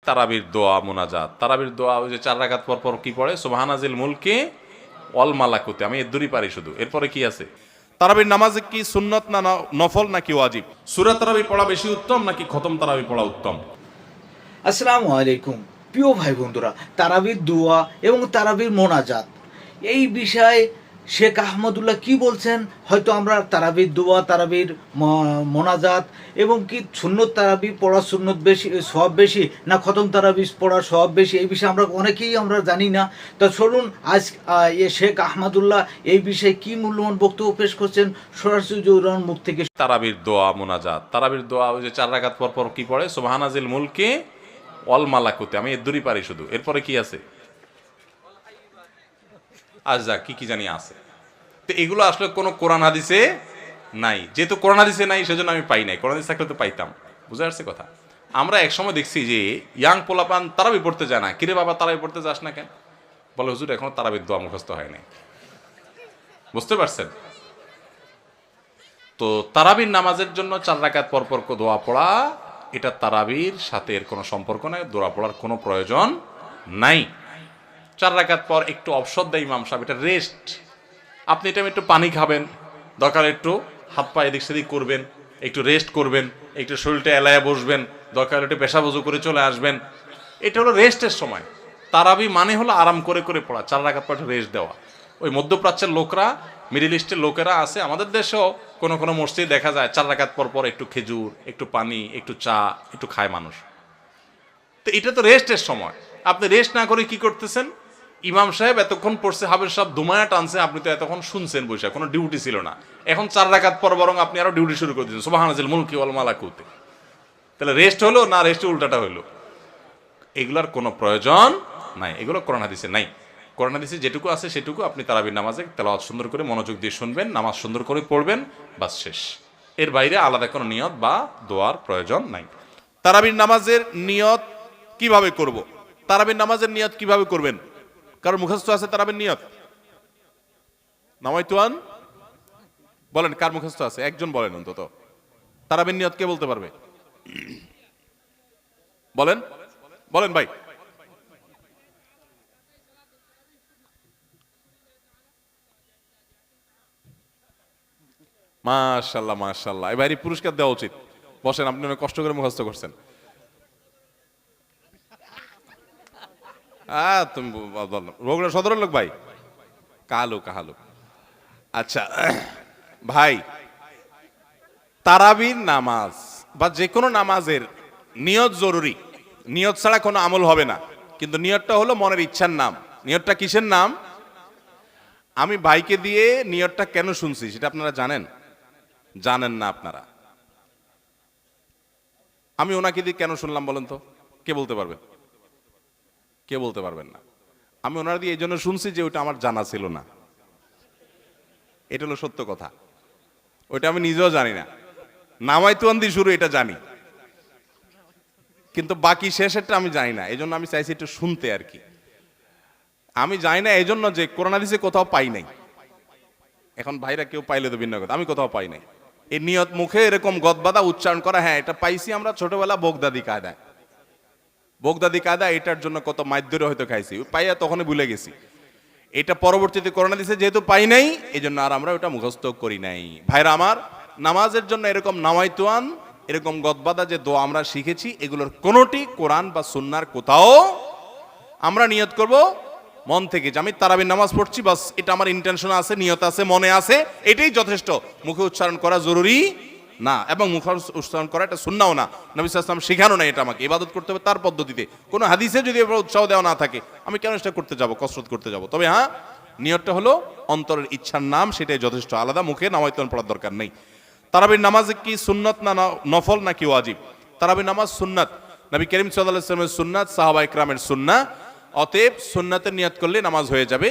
তারাবির দোয়া মোনাজাত। তারাবির দোয়া ওই যে 4 রাকাত পর পর কি পড়ে, সুবহানাজিল মুলকি ওয়াল মালাকুতি। আমি এর দূরই পারি শুধু। এরপরে কি আছে? তারাবির নামাজে কি সুন্নত না নফল নাকি ওয়াজিব? সূরা তারাবি পড়া বেশি উত্তম নাকি খতম তারাবি পড়া উত্তম? আসসালামু আলাইকুম প্রিয় ভাই বন্ধুরা, তারাবির দোয়া এবং তারাবির মোনাজাত এই বিষয়ে শেখ আহমদুল্লাহ কি বলছেন, হয়তো আমরা তারাবির দোয়া, তারাবির মোনাজাত এবং কি সুন্নত তারাবি পড়ার সুন্নত বেশি, সব বেশি না খতম তারাবি পড়ার সব বেশি, এই বিষয়ে আমরা জানি না। তা চলুন আজ শেখ আহমদুল্লাহ এই বিষয়ে কি মূল্যবান বক্তব্য পেশ করছেন সরাসরি জৌরান মুখ থেকে। তারাবির দোয়া মোনাজাত। তারাবির দোয়া ওই যে 4 রাকাত পর পর কি পড়ে, সুবহানাজিল মুলকি ওয়াল মালাকুতি। আমি এর দূরই পারি শুধু। এরপরে কি আছে? আচ্ছা, কি জানি আছে। তো এগুলো আসলে কোনো কোরআন হাদিসে নাই। যেহেতু কোরআন হাদিসে নাই সেজন্য আমি পাই নাই। কোরআন হাদিস থাকলে তো পাইতাম। বুঝে আসছে কথা? আমরা একসময় দেখছি যে ইয়াং পোলাপান তারাবি পড়তে যায় না। কিরে বাবা তারাবি পড়তে যাস না কেন? বলে হুজুর এখনো তারাবির দোয়া মুখস্থ হয় নাই। বুঝতে পারছেন? তো তারাবির নামাজের জন্য 4 রাকাত পর পর দোয়া পড়া, এটা তারাবির সাথে এর কোনো সম্পর্ক নাই। দোয়া পড়ার কোনো প্রয়োজন নাই। 4 রাকাত পর একটু অবসর দেয় ইমাম সাহেব, এটা রেস্ট। আপনি এটা একটু পানি খাবেন, দরকার একটু হাত পা এদিক সেদিক করবেন, একটু রেস্ট করবেন, একটু শরীরটা এলায়া বসবেন, দরকার একটু পেশাব ওযু করে চলে আসবেন। এটা হলো রেস্টের সময়। তারাবি মানে হলো আরাম করে করে পড়া, 4 রাকাত পর রেস্ট দেওয়া। ওই মধ্যপ্রাচ্যের লোকরা, মিডিল ইস্টের লোকেরা আছে, আমাদের দেশেও কোনো কোনো মসজিদ দেখা যায় 4 রাকাত পর পর একটু খেজুর, একটু পানি, একটু চা একটু খায় মানুষ। তো এটা তো রেস্টের সময়। আপনি রেস্ট না করে কি করতেছেন? ইমাম সাহেব এতক্ষণ পড়ছে, হাবের সাহেব দুমায়া টানছে, আপনি তো এতক্ষণ শুনছেন বসে, কোনো ডিউটি ছিল না। এখন 4 রাকাত পর বরং আপনি আরো ডিউটি শুরু করে দিচ্ছেন, সুবহানাজিল মুলকি ওয়াল মালাকুতি। তাহলে রেস্ট হলো না রেস্টে উল্টাটা হলো? এগুলার কোনো প্রয়োজন নাই। এগুলো কোরআন হাদিসে নাই। কোরআন হাদিসে যেটুকু আছে সেটুকু আপনি তারাবির নামাজে তেলাওয়াত সুন্দর করে মনোযোগ দিয়ে শুনবেন, নামাজ সুন্দর করে পড়বেন, বাস শেষ। এর বাইরে আলাদা কোনো নিয়ত বা দোয়ার প্রয়োজন নাই। তারাবির নামাজের নিয়ত কিভাবে করব? তারাবির নামাজের নিয়ত কিভাবে করবেন? কারণ মুখস্থ আছে তারাবির নিয়ত? নামাইতুয়ান বলেন, কার মুখস্থ আছে? একজন বলেন অন্তত। তারাবির নিয়ত কে বলতে পারবে? বলেন বলেন ভাই। মাশাআল্লাহ মাশাআল্লাহ, এই ভাইয়ের পুরস্কার দেওয়া উচিত। বসেন, আপনি অনেক কষ্ট করে মুখস্থ করছেন। তুমি রোগড়া সদরের লোক ভাই, কালো কাহালো। আচ্ছা ভাই, তারাবির নামাজ বা যে কোনো নামাজের নিয়ত জরুরি। নিয়ত ছাড়া কোনো আমল হবে না। কিন্তু নিয়তটা হলো মনের ইচ্ছার নাম। নিয়তটা কিসের নাম? আমি ভাইকে দিয়ে নিয়তটা কেন শুনছি সেটা আপনারা জানেন? জানেন না আপনারা? আমি ওনাকে দিয়ে কেন শুনলাম বলেন তো? কে বলতে পারবেন? কে বলতে পারবেন না? আমি ওনার দিয়ে এই জন্য শুনছি যে ওইটা আমার জানা ছিল না। এটা হলো সত্য কথা। ওইটা আমি নিজেও জানি না। নামাইতুয়ান দিয়ে শুরু এটা জানি, কিন্তু বাকি শেষেরটা আমি জানি না। এই জন্য আমি চাইছি একটু শুনতে আর কি। আমি জানি না এই জন্য যে কোরআন হাদিসে কোথাও পাই নাই। এখন ভাইরা কেউ পাইলে তো ভিন্ন কথা, আমি কোথাও পাই নাই। এই নিয়ত মুখে এরকম গদবাদা উচ্চারণ করা, হ্যাঁ এটা পাইছি আমরা ছোটবেলা বোগদাদি কায়দায়। বোগদাদি কায়দা, এটার জন্য কত মাইদ্যরে হয়তো খাইছি, পাইয়া তখনই ভুলে গেছি। এটা পরবর্তীতে কোরআন হাদিসে যেহেতু পাই নাই, এই জন্য আর আমরা ওটা মুখস্থ করি নাই। ভাইরা আমার, নামাজের জন্য এরকম নামাইতুয়ান, এরকম গদবাদা যে দোয়া আমরা শিখেছি, এগুলোর কোনোটি কোরআন বা সুন্নাহর কোথাও আমরা নিয়ত করব মন থেকে যে আমি তারাবির নামাজ পড়ছি, বাস এটা আমার ইন্টেনশন আছে, নিয়ত আছে, মনে আছে, এটাই যথেষ্ট। মুখে উচ্চারণ করা জরুরি না, এবং মুখে উচ্চারণ করা এটা সুন্নাহও না। নবী সাল্লাল্লাহু আলাইহি ওয়াসাল্লাম শেখানো না এটা আমাকে। ইবাদত করতে হবে তার পদ্ধতিতে। কোনো হাদিসে যদি এবার উৎসাহ দেওয়া না থাকে, আমি কেন সেটা করতে যাব, কসরত করতে যাব? তবে হ্যাঁ, নিয়তটা হলো অন্তরের ইচ্ছার নাম, সেটাই যথেষ্ট। আলাদা মুখে নামাইতুয়ান পড়ার দরকার নেই। তারাবির নামাজে কি সুন্নত না নফল নাকি ওয়াজিব? তারাবির নামাজ সুন্নাত। নবী করিম সাল্লাল্লাহু আলাইহি ওয়াসাল্লামের সুন্নাত, সাহাবা ইকরামের সুন্নাহ। অতএব সুন্নাতের নিয়ত করলে নামাজ হয়ে যাবে।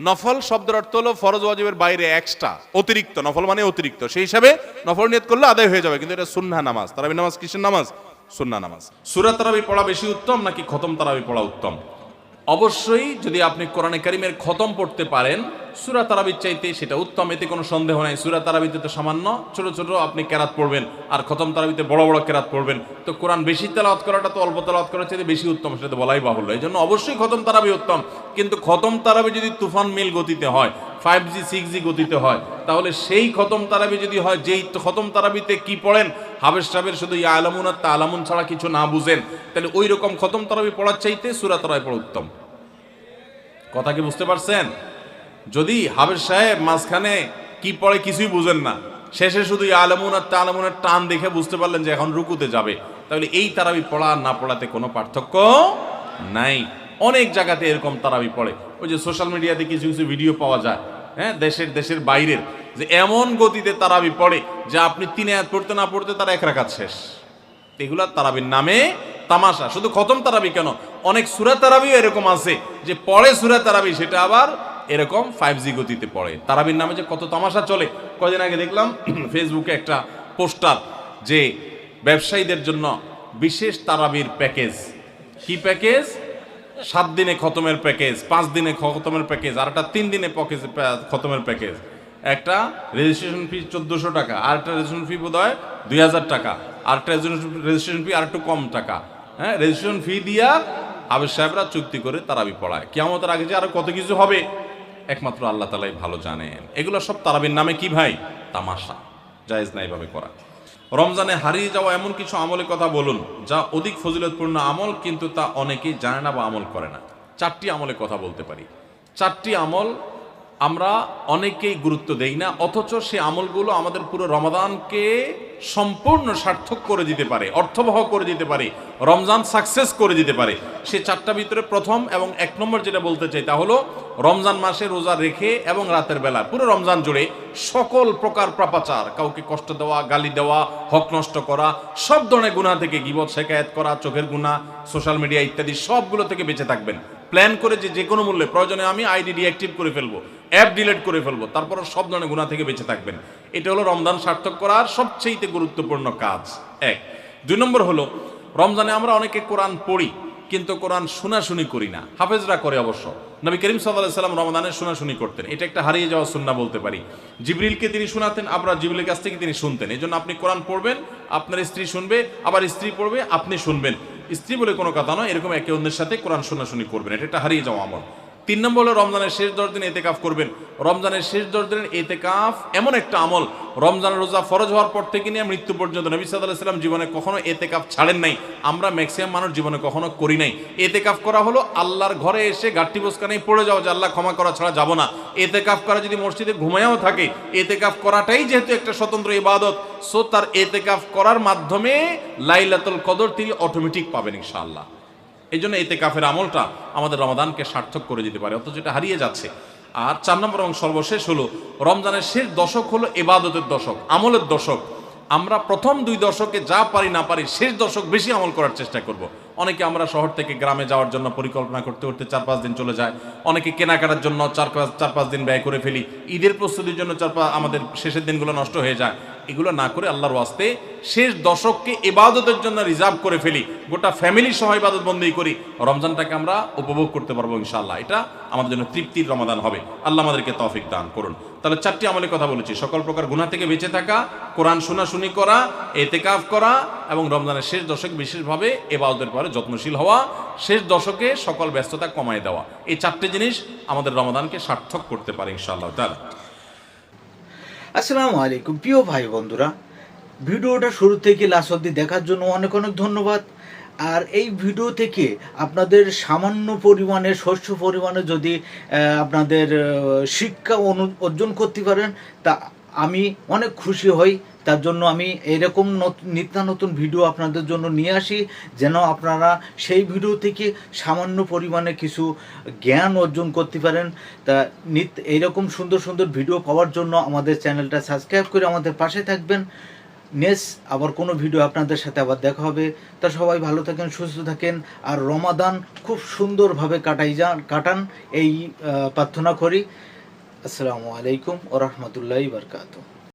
নফল শব্দের অর্থ হলো ফরজ ওয়াজিবের বাইরে এক্সট্রা, অতিরিক্ত। নফল মানে অতিরিক্ত, সেই হিসাবে নফল নিয়ত করলে আদায় হয়ে যাবে। কিন্তু এটা সুন্নাহ নামাজ। তারাবির নামাজ কিসের নামাজ? সুন্নাহ নামাজ। সূরা তারাবি পড়া বেশি উত্তম নাকি খতম তারাবি পড়া উত্তম? অবশ্যই যদি আপনি কোরআনে কারিমের খতম পড়তে পারেন সূরা তারাবির চাইতে সেটা উত্তম, এতে কোনো সন্দেহ নাই। সূরা তারাবিতে তো সামান্য ছোট ছোট আপনি কেরাত পড়বেন, আর খতম তারাবিতে বড় বড় কেরাত পড়বেন। তো কোরআন বেশি তেলাওয়াত করাটা তো অল্প তেলাওয়াত করার চাইতে বেশি উত্তম, সেটা তো বলাই বাহুল্য। এই জন্য অবশ্যই খতম তারাবি উত্তম, কিন্তু খতম তারাবি যদি তুফান মিল গতিতে হয়, 5G 6G গতিতে হয়, তাহলে সেই খতম তারাবি যদি হয়, যেই খতম তারাবিতে কি পড়েন হাবেস সাহেবের শুধু ইয়া আলামুন আর তা আলামুন ছাড়া কিছু না বুঝেন, তাহলে ওই রকম খতম তারাবি পড়ার চাইতে সূরা তারাবি পড়া উত্তম। কথা কি বুঝতে পারছেন? যদি হাবেস সাহেব মাঝখানে কি পড়ে কিছুই বুঝেন না, শেষে শুধু ইয়া আলামুন আর তা আলামুনের টান দেখে বুঝতে পারলেন যে এখন রুকুতে যাবে, তাহলে এই তারাবি পড়া আর না পড়াতে কোনো পার্থক্য নাই। অনেক জায়গাতে এরকম তারাবি পড়ে, ওই যে সোশ্যাল মিডিয়াতে কিছু কিছু ভিডিও পাওয়া যায়, হ্যাঁ, দেশের বাইরের, যে এমন গতিতে তারাবি পড়ে যে আপনি 3 আয়াত পড়তে না পড়তে তার 1 রাকাত শেষ। এগুলা তারাবির নামে তামাশা। শুধু খতম তারাবি কেন, অনেক সূরা তারাবিও এরকম আছে যে পড়ে সূরা তারাবি, সেটা আবার এরকম 5G গতিতে পড়ে। তারাবির নামে যে কত তামাশা চলে। কয়দিন আগে দেখলাম ফেসবুকে একটা পোস্টার, যে ব্যবসায়ীদের জন্য বিশেষ তারাবির প্যাকেজ। কি প্যাকেজ? 7 দিনে খতমের প্যাকেজ, 5 দিনে খতমের প্যাকেজ, আর একটা 3 দিনে খতমের প্যাকেজ। একটা রেজিস্ট্রেশন ফি 1400 টাকা, আর একটা রেজিস্ট্রেশন ফি বোধ হয় 2000 টাকা, আর একটা রেজিস্ট্রেশন ফি আর একটু কম টাকা। হ্যাঁ, রেজিস্ট্রেশন ফি দিয়া হাবেজ সাহেবরা চুক্তি করে তারাবি পড়ায়। কিয়ামতের আগে যে আরো কত কিছু হবে একমাত্র আল্লাহ তাআলাই ভালো জানেন। এগুলো সব তারাবির নামে কি ভাই? তামাশা। জায়েজ না এভাবে করা। রমজানে হারিয়ে যাওয়া এমন কিছু আমলের কথা বলুন যা অধিক ফজিলতপূর্ণ আমল, কিন্তু তা অনেকেই জানে না বা আমল করে না। 4টি আমলের কথা বলতে পারি। 4টি আমল আমরা অনেকেই গুরুত্ব দেই না, অথচ সে আমলগুলো আমাদের পুরো রমাদানকে সম্পূর্ণ সার্থক করে দিতে পারে, অর্থবহ করে দিতে পারে, রমজান সাকসেস করে দিতে পারে। সে 4টার ভিতরে প্রথম এবং 1 নম্বর যেটা বলতে চাই তা হলো রমজান মাসে রোজা রেখে এবং রাতের বেলা পুরো রমজান জুড়ে সকল প্রকার পাপাচার, কাউকে কষ্ট দেওয়া, গালি দেওয়া, হক নষ্ট করা, সব ধরনের গুনাহ থেকে, গীবত শেকায়েত করা, চোখের গুনাহ, সোশ্যাল মিডিয়া ইত্যাদি সবগুলো থেকে বেঁচে থাকবেন। প্ল্যান করে যে কোনো মূল্যে, প্রয়োজনে আমি আইডি ডিঅ্যাক্টিভ করে ফেলবো, অ্যাপ ডিলিট করে ফেলবো, তারপর সব ধরনের গুনাহ থেকে বেঁচে থাকবেন। এটা হলো রমজান সার্থক করার সবচেয়ে গুরুত্বপূর্ণ কাজ। 1। 2 নম্বর হলো রমজানে আমরা অনেকে কোরআন পড়ি কিন্তু কোরআন শোনাশুনি করি না। হাফেজরা করে অবশ্য। নবী করিম সাল্লাল্লাহু আলাইহি সাল্লাম রমাদানে শোনাশুনি করতেন। এটা একটা হারিয়ে যাওয়া সুন্নাহ বলতে পারি। জিবরিলকে তিনি শোনাতেন, আবার জিবরিলের কাছ থেকে তিনি শুনতেন। এই জন্য আপনি কোরআন পড়বেন, আপনার স্ত্রী শুনবে, আবার স্ত্রী পড়বে, আপনি শুনবেন। স্ত্রী বলে কোনো কথা নয়, এরকম একে অন্যের সাথে কোরআন শোনাশুনি করবেন। এটা একটা হারিয়ে যাওয়া আমল। 3 নম্বর হলো রমজানের শেষ 10 দিন এতেকাফ করবেন। রমজানের শেষ 10 দিনের এতেকাফ এমন একটা আমল, রমজানের রোজা ফরজ হওয়ার পর থেকে নিয়ে মৃত্যু পর্যন্ত নবী সাল্লাল্লাহু আলাইহি সাল্লাম জীবনে কখনো এতেকাফ ছাড়েন নাই। আমরা ম্যাক্সিমাম মানুষ জীবনে কখনো করি নাই। এতেকাফ করা হলো আল্লাহর ঘরে এসে গাঁটটি বসকানেই পড়ে যাওয়া, যে আল্লাহ ক্ষমা করা ছাড়া যাব না। এতেকাফ করা যদি মসজিদে ঘুমায়াও থাকে, এতেকাফ করাটাই যেহেতু একটা স্বতন্ত্র ইবাদত, সো তার এতেকাফ করার মাধ্যমে লাইলাতুল কদর তিনি অটোমেটিক পাবেন ইনশাআল্লাহ। এই জন্য এতেকাফের আমলটা আমাদের রমাদানকে সার্থক করে দিতে পারে, অথচ এটা হারিয়ে যাচ্ছে। আর 4 নম্বর এবং সর্বশেষ হলো রমজানের শেষ দশক হলো ইবাদতের দশক, আমলের দশক। আমরা প্রথম 2 দশকে যা পারি না পারি, শেষ দশক বেশি আমল করার চেষ্টা করব। অনেকে আমরা শহর থেকে গ্রামে যাওয়ার জন্য পরিকল্পনা করতে করতে 4-5 দিন চলে যায়। অনেকে কেনাকাটার জন্য 4-5 দিন ব্যয় করে ফেলি। ঈদের প্রস্তুতির জন্য আমাদের শেষের দিনগুলো নষ্ট হয়ে যায়। এগুলো না করে আল্লাহর ওয়াস্তে শেষ দশককে ইবাদতের জন্য রিজার্ভ করে ফেলি, গোটা ফ্যামিলি সহ ইবাদত বন্দেগী করি, রমজানটাকে আমরা উপভোগ করতে পারবো ইনশাআল্লাহ। এটা আমাদের জন্য তৃপ্তির রমাদান হবে। আল্লাহ আমাদেরকে তৌফিক দান করুন। তাহলে 4টি আমলের কথা বলেছি, সকল প্রকার গুনাহ থেকে বেঁচে থাকা, কোরআন শোনাশুনি করা, এতেকাফ করা এবং রমজানের শেষ দশক বিশেষভাবে ইবাদতের পরে যত্নশীল হওয়া, শেষ দশকে সকল ব্যস্ততা কমায় দেওয়া। এই 4টি জিনিস আমাদের রমাদানকে সার্থক করতে পারে ইনশাআল্লাহ তাআলা। আসসালামু আলাইকুম প্রিয় ভাই বন্ধুরা, ভিডিওটা শুরু থেকে লাস্ট অবধি দেখার জন্য অনেক অনেক ধন্যবাদ। আর এই ভিডিও থেকে আপনাদের সামান্য পরিমাণে, শস্য পরিমাণে যদি আপনাদের শিক্ষা অর্জন করতে পারেন, তা আমি অনেক খুশি হই। তার জন্য আমি এরকম নিত্য নতুন ভিডিও আপনাদের জন্য নিয়ে আসি, যেন আপনারা সেই ভিডিও থেকে সামান্য পরিমাণে কিছু জ্ঞান অর্জন করতে পারেন। তা এইরকম সুন্দর সুন্দর ভিডিও পাওয়ার জন্য আমাদের চ্যানেলটা সাবস্ক্রাইব করে আমাদের পাশে থাকবেন। নেক্সট আবার কোনো ভিডিও আপনাদের সাথে আবার দেখা হবে। তা সবাই ভালো থাকেন, সুস্থ থাকেন, আর রমাদান খুব সুন্দরভাবে কাটান এই প্রার্থনা করি। আসসালামু আলাইকুম ওয়া রাহমাতুল্লাহি ওয়া বারাকাতুহু।